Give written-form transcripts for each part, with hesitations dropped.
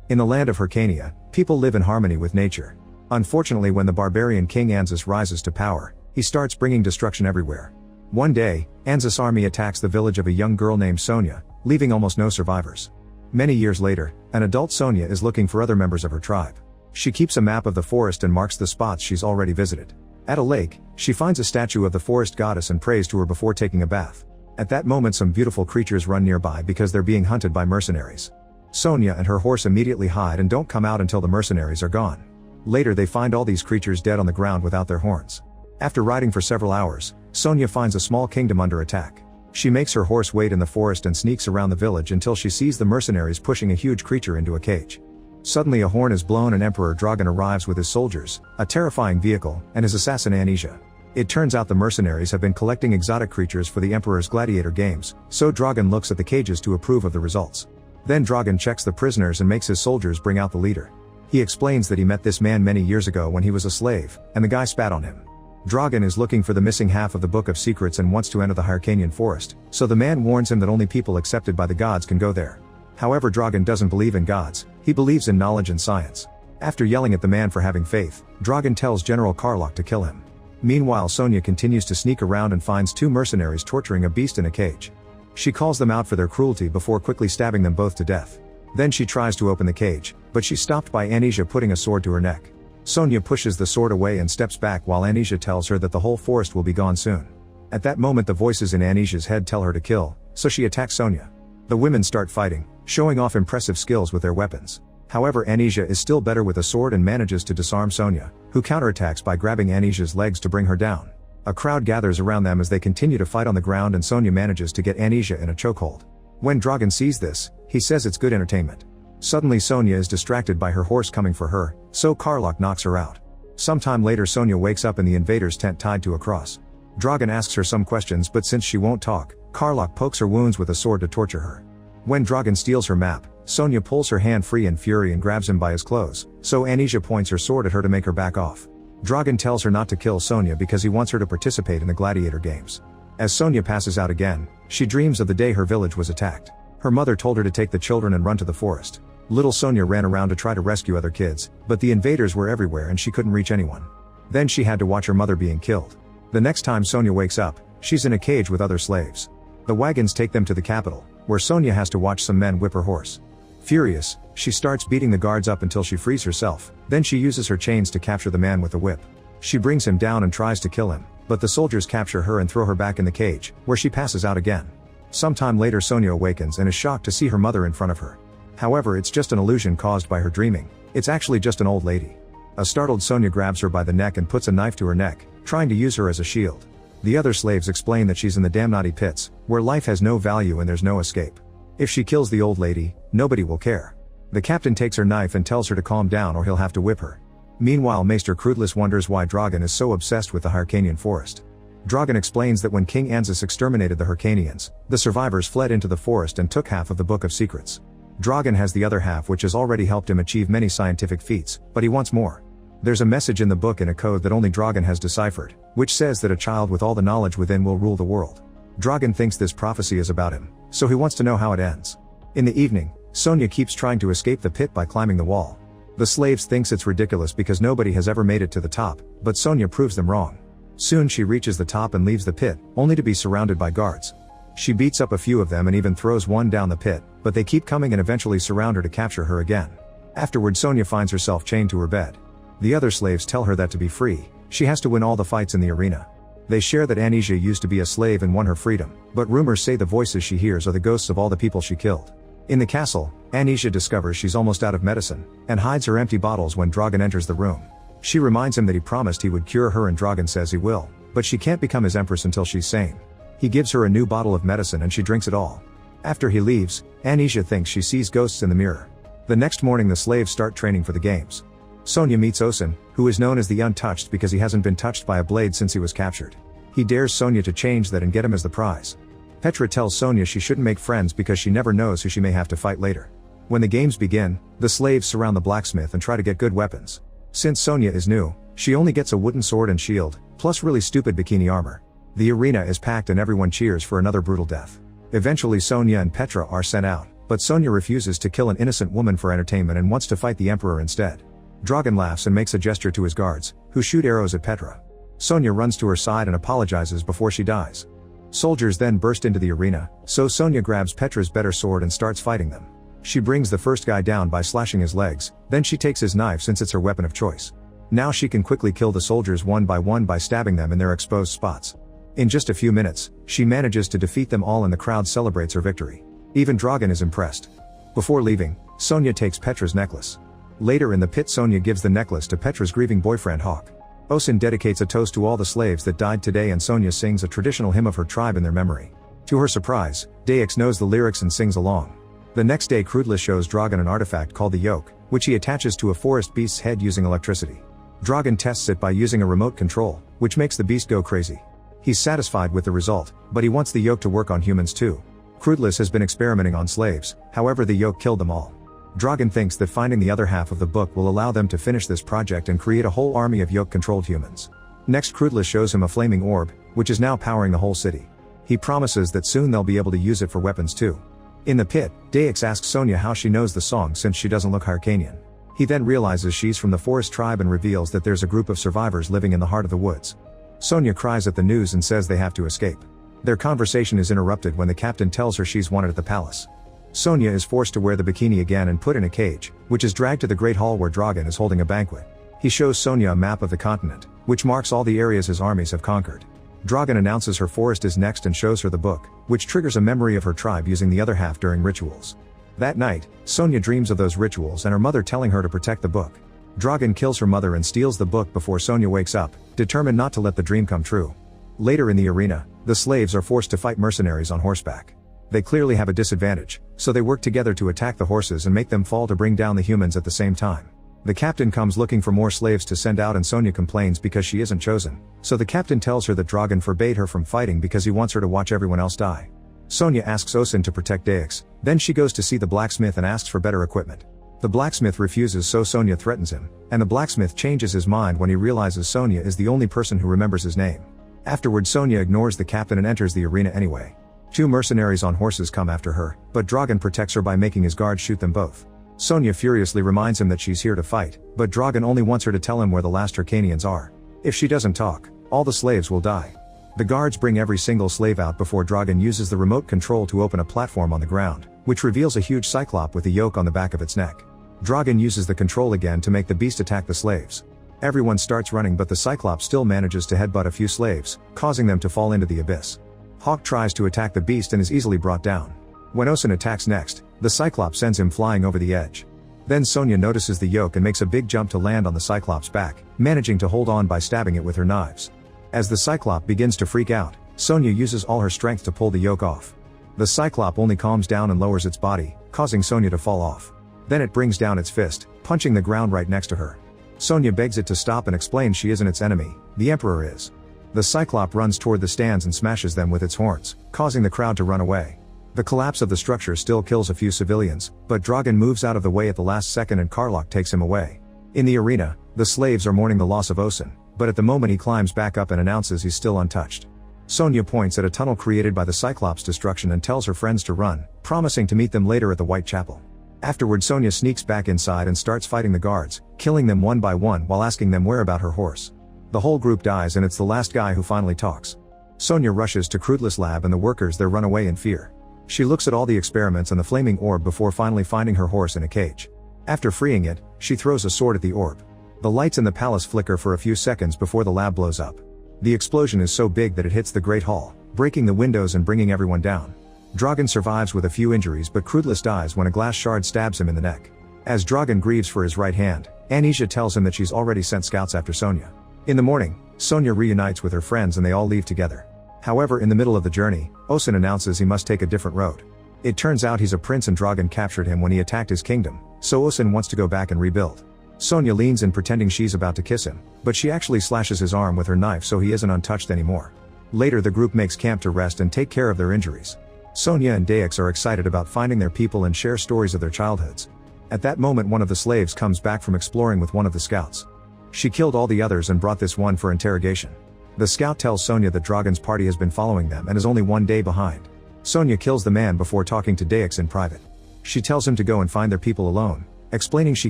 In the land of Hyrcania, people live in harmony with nature. Unfortunately, when the barbarian king Anzus rises to power, he starts bringing destruction everywhere. One day, Anzus' army attacks the village of a young girl named Sonia, leaving almost no survivors. Many years later, an adult Sonia is looking for other members of her tribe. She keeps a map of the forest and marks the spots she's already visited. At a lake, she finds a statue of the forest goddess and prays to her before taking a bath. At that moment, some beautiful creatures run nearby because they're being hunted by mercenaries. Sonia and her horse immediately hide and don't come out until the mercenaries are gone. Later, they find all these creatures dead on the ground without their horns. After riding for several hours, Sonia finds a small kingdom under attack. She makes her horse wait in the forest and sneaks around the village until she sees the mercenaries pushing a huge creature into a cage. Suddenly a horn is blown and Emperor Dragan arrives with his soldiers, a terrifying vehicle, and his assassin Anisia. It turns out the mercenaries have been collecting exotic creatures for the Emperor's gladiator games, so Dragan looks at the cages to approve of the results. Then Dragan checks the prisoners and makes his soldiers bring out the leader. He explains that he met this man many years ago when he was a slave, and the guy spat on him. Dragan is looking for the missing half of the Book of Secrets and wants to enter the Hyrcanian forest, so the man warns him that only people accepted by the gods can go there. However, Dragan doesn't believe in gods, he believes in knowledge and science. After yelling at the man for having faith, Dragan tells General Karlach to kill him. Meanwhile, Sonia continues to sneak around and finds two mercenaries torturing a beast in a cage. She calls them out for their cruelty before quickly stabbing them both to death. Then she tries to open the cage, but she's stopped by Anisia putting a sword to her neck. Sonia pushes the sword away and steps back while Anisia tells her that the whole forest will be gone soon. At that moment, the voices in Anisia's head tell her to kill, so she attacks Sonia. The women start fighting, showing off impressive skills with their weapons. However, Anisia is still better with a sword and manages to disarm Sonia, who counterattacks by grabbing Anisia's legs to bring her down. A crowd gathers around them as they continue to fight on the ground and Sonia manages to get Anisia in a chokehold. When Dragan sees this, he says it's good entertainment. Suddenly Sonia is distracted by her horse coming for her, so Karlach knocks her out. Sometime later, Sonia wakes up in the invader's tent tied to a cross. Dragan asks her some questions, but since she won't talk, Karlach pokes her wounds with a sword to torture her. When Dragan steals her map, Sonia pulls her hand free in fury and grabs him by his clothes, so Anisia points her sword at her to make her back off. Dragan tells her not to kill Sonia because he wants her to participate in the gladiator games. As Sonia passes out again, she dreams of the day her village was attacked. Her mother told her to take the children and run to the forest. Little Sonia ran around to try to rescue other kids, but the invaders were everywhere and she couldn't reach anyone. Then she had to watch her mother being killed. The next time Sonia wakes up, she's in a cage with other slaves. The wagons take them to the capital, where Sonia has to watch some men whip her horse. Furious, she starts beating the guards up until she frees herself, then she uses her chains to capture the man with the whip. She brings him down and tries to kill him, but the soldiers capture her and throw her back in the cage, where she passes out again. Sometime later, Sonia awakens and is shocked to see her mother in front of her. However, it's just an illusion caused by her dreaming. It's actually just an old lady. A startled Sonia grabs her by the neck and puts a knife to her neck, trying to use her as a shield. The other slaves explain that she's in the Damnati pits, where life has no value and there's no escape. If she kills the old lady, nobody will care. The captain takes her knife and tells her to calm down or he'll have to whip her. Meanwhile, Maester Crudlis wonders why Dragan is so obsessed with the Hyrcanian forest. Dragan explains that when King Anzus exterminated the Hyrcanians, the survivors fled into the forest and took half of the Book of Secrets. Dragan has the other half, which has already helped him achieve many scientific feats, but he wants more. There's a message in the book in a code that only Dragan has deciphered, which says that a child with all the knowledge within will rule the world. Dragan thinks this prophecy is about him, so he wants to know how it ends. In the evening, Sonia keeps trying to escape the pit by climbing the wall. The slaves thinks it's ridiculous because nobody has ever made it to the top, but Sonia proves them wrong. Soon she reaches the top and leaves the pit, only to be surrounded by guards. She beats up a few of them and even throws one down the pit, but they keep coming and eventually surround her to capture her again. Afterward, Sonia finds herself chained to her bed. The other slaves tell her that to be free, she has to win all the fights in the arena. They share that Anisia used to be a slave and won her freedom, but rumors say the voices she hears are the ghosts of all the people she killed. In the castle, Anisia discovers she's almost out of medicine, and hides her empty bottles when Dragan enters the room. She reminds him that he promised he would cure her and Dragan says he will, but she can't become his empress until she's sane. He gives her a new bottle of medicine and she drinks it all. After he leaves, Anisia thinks she sees ghosts in the mirror. The next morning, the slaves start training for the games. Sonia meets Osin, who is known as the Untouched because he hasn't been touched by a blade since he was captured. He dares Sonia to change that and get him as the prize. Petra tells Sonia she shouldn't make friends because she never knows who she may have to fight later. When the games begin, the slaves surround the blacksmith and try to get good weapons. Since Sonia is new, she only gets a wooden sword and shield, plus really stupid bikini armor. The arena is packed and everyone cheers for another brutal death. Eventually Sonia and Petra are sent out, But Sonya refuses to kill an innocent woman for entertainment and wants to fight the Emperor instead. Dragan laughs and makes a gesture to his guards, who shoot arrows at Petra. Sonya runs to her side and apologizes before she dies. Soldiers then burst into the arena, so Sonya grabs Petra's better sword and starts fighting them. She brings the first guy down by slashing his legs, then she takes his knife since it's her weapon of choice. Now she can quickly kill the soldiers one by stabbing them in their exposed spots. In just a few minutes, she manages to defeat them all and the crowd celebrates her victory. Even Dragan is impressed. Before leaving, Sonya takes Petra's necklace. Later in the pit, Sonya gives the necklace to Petra's grieving boyfriend Hawk. Osin dedicates a toast to all the slaves that died today and Sonya sings a traditional hymn of her tribe in their memory. To her surprise, Daex knows the lyrics and sings along. The next day, Krudlis shows Dragan an artifact called the Yoke, which he attaches to a forest beast's head using electricity. Dragan tests it by using a remote control, which makes the beast go crazy. He's satisfied with the result, but he wants the yoke to work on humans too. Krudlis has been experimenting on slaves, however the yoke killed them all. Dragan thinks that finding the other half of the book will allow them to finish this project and create a whole army of yoke-controlled humans. Next, Krudlis shows him a flaming orb, which is now powering the whole city. He promises that soon they'll be able to use it for weapons too. In the pit, Daex asks Sonya how she knows the song since she doesn't look Hyrcanian. He then realizes she's from the forest tribe and reveals that there's a group of survivors living in the heart of the woods. Sonya cries at the news and says they have to escape. Their conversation is interrupted when the captain tells her she's wanted at the palace. Sonya is forced to wear the bikini again and put in a cage, which is dragged to the Great Hall where Dragan is holding a banquet. He shows Sonya a map of the continent, which marks all the areas his armies have conquered. Dragan announces her forest is next and shows her the book, which triggers a memory of her tribe using the other half during rituals. That night, Sonya dreams of those rituals and her mother telling her to protect the book. Dragan kills her mother and steals the book before Sonya wakes up, determined not to let the dream come true. Later in the arena, the slaves are forced to fight mercenaries on horseback. They clearly have a disadvantage, so they work together to attack the horses and make them fall to bring down the humans at the same time. The captain comes looking for more slaves to send out and Sonya complains because she isn't chosen, so the captain tells her that Dragan forbade her from fighting because he wants her to watch everyone else die. Sonya asks Osin to protect Daex, then she goes to see the blacksmith and asks for better equipment. The blacksmith refuses, so Sonya threatens him, and the blacksmith changes his mind when he realizes Sonya is the only person who remembers his name. Afterward, Sonya ignores the captain and enters the arena anyway. Two mercenaries on horses come after her, but Dragan protects her by making his guards shoot them both. Sonya furiously reminds him that she's here to fight, but Dragan only wants her to tell him where the last Hyrcanians are. If she doesn't talk, all the slaves will die. The guards bring every single slave out before Dragan uses the remote control to open a platform on the ground, which reveals a huge cyclop with a yoke on the back of its neck. Dragan uses the control again to make the beast attack the slaves. Everyone starts running, but the cyclops still manages to headbutt a few slaves, causing them to fall into the abyss. Hawk tries to attack the beast and is easily brought down. When Osin attacks next, the cyclops sends him flying over the edge. Then Sonya notices the yoke and makes a big jump to land on the cyclops' back, managing to hold on by stabbing it with her knives. As the cyclop begins to freak out, Sonya uses all her strength to pull the yoke off. The cyclop only calms down and lowers its body, causing Sonya to fall off. Then it brings down its fist, punching the ground right next to her. Sonya begs it to stop and explains she isn't its enemy, the Emperor is. The cyclop runs toward the stands and smashes them with its horns, causing the crowd to run away. The collapse of the structure still kills a few civilians, but Dragan moves out of the way at the last second and Karlach takes him away. In the arena, the slaves are mourning the loss of Osin, but at the moment he climbs back up and announces he's still untouched. Sonya points at a tunnel created by the Cyclops' destruction and tells her friends to run, promising to meet them later at the White Chapel. Afterward, Sonya sneaks back inside and starts fighting the guards, killing them one by one while asking them where about her horse. The whole group dies and it's the last guy who finally talks. Sonya rushes to Krudlis' lab and the workers there run away in fear. She looks at all the experiments and the flaming orb before finally finding her horse in a cage. After freeing it, she throws a sword at the orb. The lights in the palace flicker for a few seconds before the lab blows up. The explosion is so big that it hits the Great Hall, breaking the windows and bringing everyone down. Dragan survives with a few injuries, but Krudlis dies when a glass shard stabs him in the neck. As Dragan grieves for his right hand, Anisha tells him that she's already sent scouts after Sonya. In the morning, Sonya reunites with her friends and they all leave together. However, in the middle of the journey, Osin announces he must take a different road. It turns out he's a prince and Dragan captured him when he attacked his kingdom, so Osin wants to go back and rebuild. Sonya leans in pretending she's about to kiss him, but she actually slashes his arm with her knife so he isn't untouched anymore. Later, the group makes camp to rest and take care of their injuries. Sonya and Daex are excited about finding their people and share stories of their childhoods. At that moment, one of the slaves comes back from exploring with one of the scouts. She killed all the others and brought this one for interrogation. The scout tells Sonya that Dragan's party has been following them and is only one day behind. Sonya kills the man before talking to Daex in private. She tells him to go and find their people alone, explaining she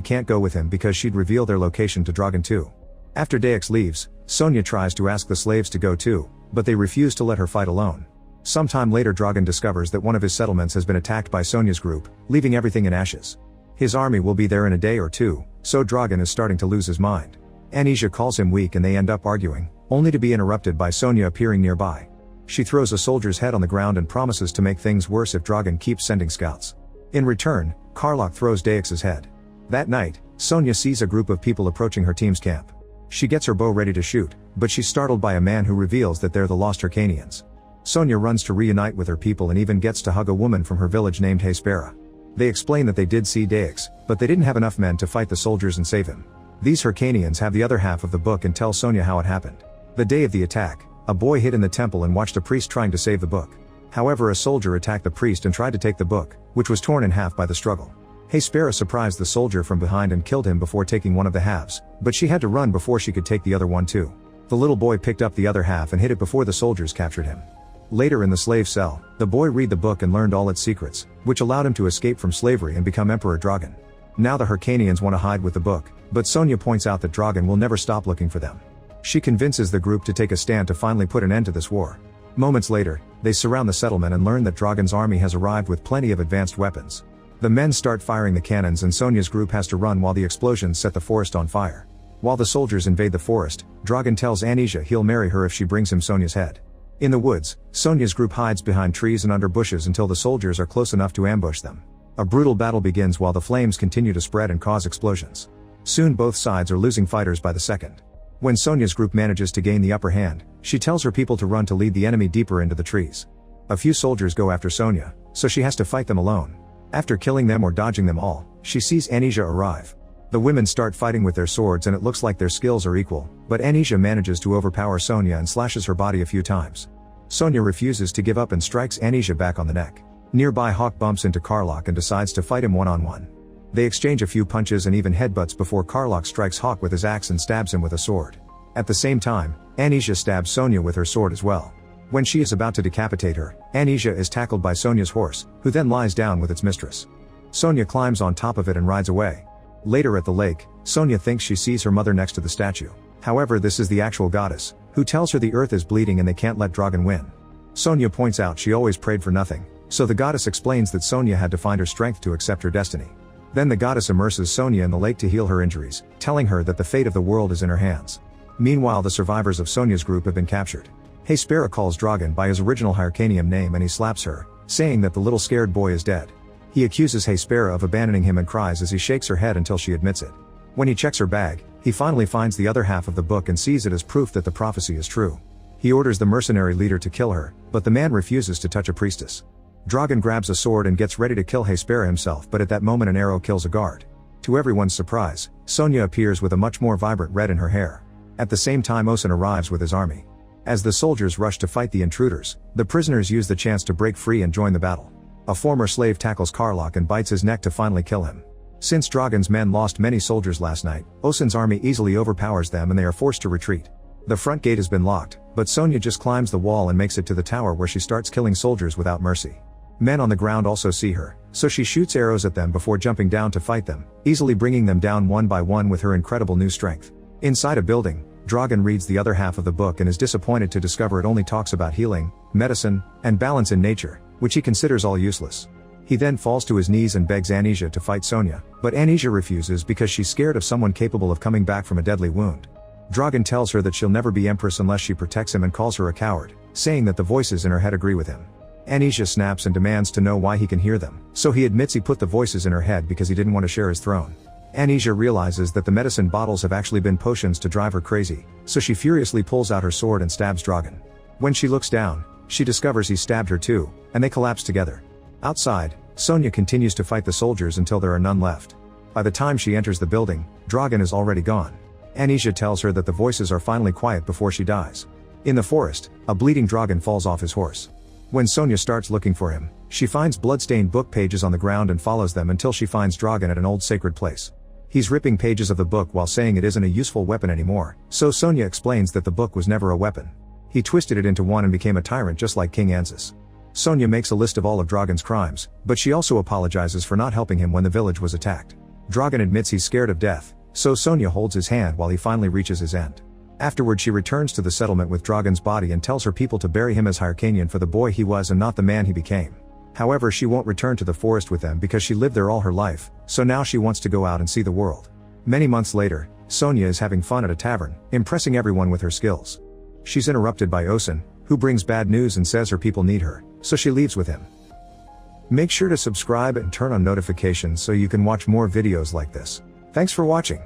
can't go with him because she'd reveal their location to Dragan too. After Daex leaves, Sonya tries to ask the slaves to go too, but they refuse to let her fight alone. Sometime later Dragan discovers that one of his settlements has been attacked by Sonya's group, leaving everything in ashes. His army will be there in a day or two, so Dragan is starting to lose his mind. Anisha calls him weak and they end up arguing, only to be interrupted by Sonya appearing nearby. She throws a soldier's head on the ground and promises to make things worse if Dragan keeps sending scouts. In return, Karlach throws Daex's head. That night, Sonya sees a group of people approaching her team's camp. She gets her bow ready to shoot, but she's startled by a man who reveals that they're the lost Hyrcanians. Sonya runs to reunite with her people and even gets to hug a woman from her village named Hespera. They explain that they did see Daex, but they didn't have enough men to fight the soldiers and save him. These Hyrcanians have the other half of the book and tell Sonya how it happened. The day of the attack, a boy hid in the temple and watched a priest trying to save the book. However, a soldier attacked the priest and tried to take the book, which was torn in half by the struggle. Hespera surprised the soldier from behind and killed him before taking one of the halves, but she had to run before she could take the other one too. The little boy picked up the other half and hid it before the soldiers captured him. Later in the slave cell, the boy read the book and learned all its secrets, which allowed him to escape from slavery and become Emperor Dragan. Now the Hyrcanians want to hide with the book, but Sonya points out that Dragan will never stop looking for them. She convinces the group to take a stand to finally put an end to this war. Moments later, they surround the settlement and learn that Dragan's army has arrived with plenty of advanced weapons. The men start firing the cannons and Sonya's group has to run while the explosions set the forest on fire. While the soldiers invade the forest, Dragan tells Anisha he'll marry her if she brings him Sonya's head. In the woods, Sonya's group hides behind trees and under bushes until the soldiers are close enough to ambush them. A brutal battle begins while the flames continue to spread and cause explosions. Soon both sides are losing fighters by the second. When Sonya's group manages to gain the upper hand, she tells her people to run to lead the enemy deeper into the trees. A few soldiers go after Sonya, so she has to fight them alone. After killing them or dodging them all, she sees Anisha arrive. The women start fighting with their swords and it looks like their skills are equal, but Anisha manages to overpower Sonya and slashes her body a few times. Sonya refuses to give up and strikes Anisha back on the neck. Nearby Hawk bumps into Karlach and decides to fight him one-on-one. They exchange a few punches and even headbutts before Karlach strikes Hawk with his axe and stabs him with a sword. At the same time, Anisha stabs Sonya with her sword as well. When she is about to decapitate her, Anisha is tackled by Sonya's horse, who then lies down with its mistress. Sonya climbs on top of it and rides away. Later at the lake, Sonya thinks she sees her mother next to the statue. However, this is the actual goddess, who tells her the earth is bleeding and they can't let Dragan win. Sonya points out she always prayed for nothing, so the goddess explains that Sonya had to find her strength to accept her destiny. Then the goddess immerses Sonya in the lake to heal her injuries, telling her that the fate of the world is in her hands. Meanwhile, the survivors of Sonya's group have been captured. Hespera calls Dragan by his original Hyrcanian name and he slaps her, saying that the little scared boy is dead. He accuses Hespera of abandoning him and cries as he shakes her head until she admits it. When he checks her bag, he finally finds the other half of the book and sees it as proof that the prophecy is true. He orders the mercenary leader to kill her, but the man refuses to touch a priestess. Dragan grabs a sword and gets ready to kill Hespera himself, but at that moment an arrow kills a guard. To everyone's surprise, Sonya appears with a much more vibrant red in her hair. At the same time, Osun arrives with his army. As the soldiers rush to fight the intruders, the prisoners use the chance to break free and join the battle. A former slave tackles Karlach and bites his neck to finally kill him. Since Dragan's men lost many soldiers last night, Osun's army easily overpowers them and they are forced to retreat. The front gate has been locked, but Sonya just climbs the wall and makes it to the tower where she starts killing soldiers without mercy. Men on the ground also see her, so she shoots arrows at them before jumping down to fight them, easily bringing them down one by one with her incredible new strength. Inside a building, Dragan reads the other half of the book and is disappointed to discover it only talks about healing, medicine, and balance in nature, which he considers all useless. He then falls to his knees and begs Anisha to fight Sonya, but Anisha refuses because she's scared of someone capable of coming back from a deadly wound. Dragan tells her that she'll never be empress unless she protects him and calls her a coward, saying that the voices in her head agree with him. Anisha snaps and demands to know why he can hear them, so he admits he put the voices in her head because he didn't want to share his throne. Anisha realizes that the medicine bottles have actually been potions to drive her crazy, so she furiously pulls out her sword and stabs Dragan. When she looks down, she discovers he stabbed her too, and they collapse together. Outside, Sonya continues to fight the soldiers until there are none left. By the time she enters the building, Dragan is already gone. Anisha tells her that the voices are finally quiet before she dies. In the forest, a bleeding Dragan falls off his horse. When Sonya starts looking for him, she finds blood-stained book pages on the ground and follows them until she finds Dragan at an old sacred place. He's ripping pages of the book while saying it isn't a useful weapon anymore, so Sonya explains that the book was never a weapon. He twisted it into one and became a tyrant just like King Anzus. Sonia makes a list of all of Dragon's crimes, but she also apologizes for not helping him when the village was attacked. Dragon admits he's scared of death, so Sonia holds his hand while he finally reaches his end. Afterward she returns to the settlement with Dragon's body and tells her people to bury him as Hyrcanian for the boy he was and not the man he became. However, she won't return to the forest with them because she lived there all her life, so now she wants to go out and see the world. Many months later, Sonia is having fun at a tavern, impressing everyone with her skills. She's interrupted by Osen, who brings bad news and says her people need her, so she leaves with him. Make sure to subscribe and turn on notifications so you can watch more videos like this. Thanks for watching.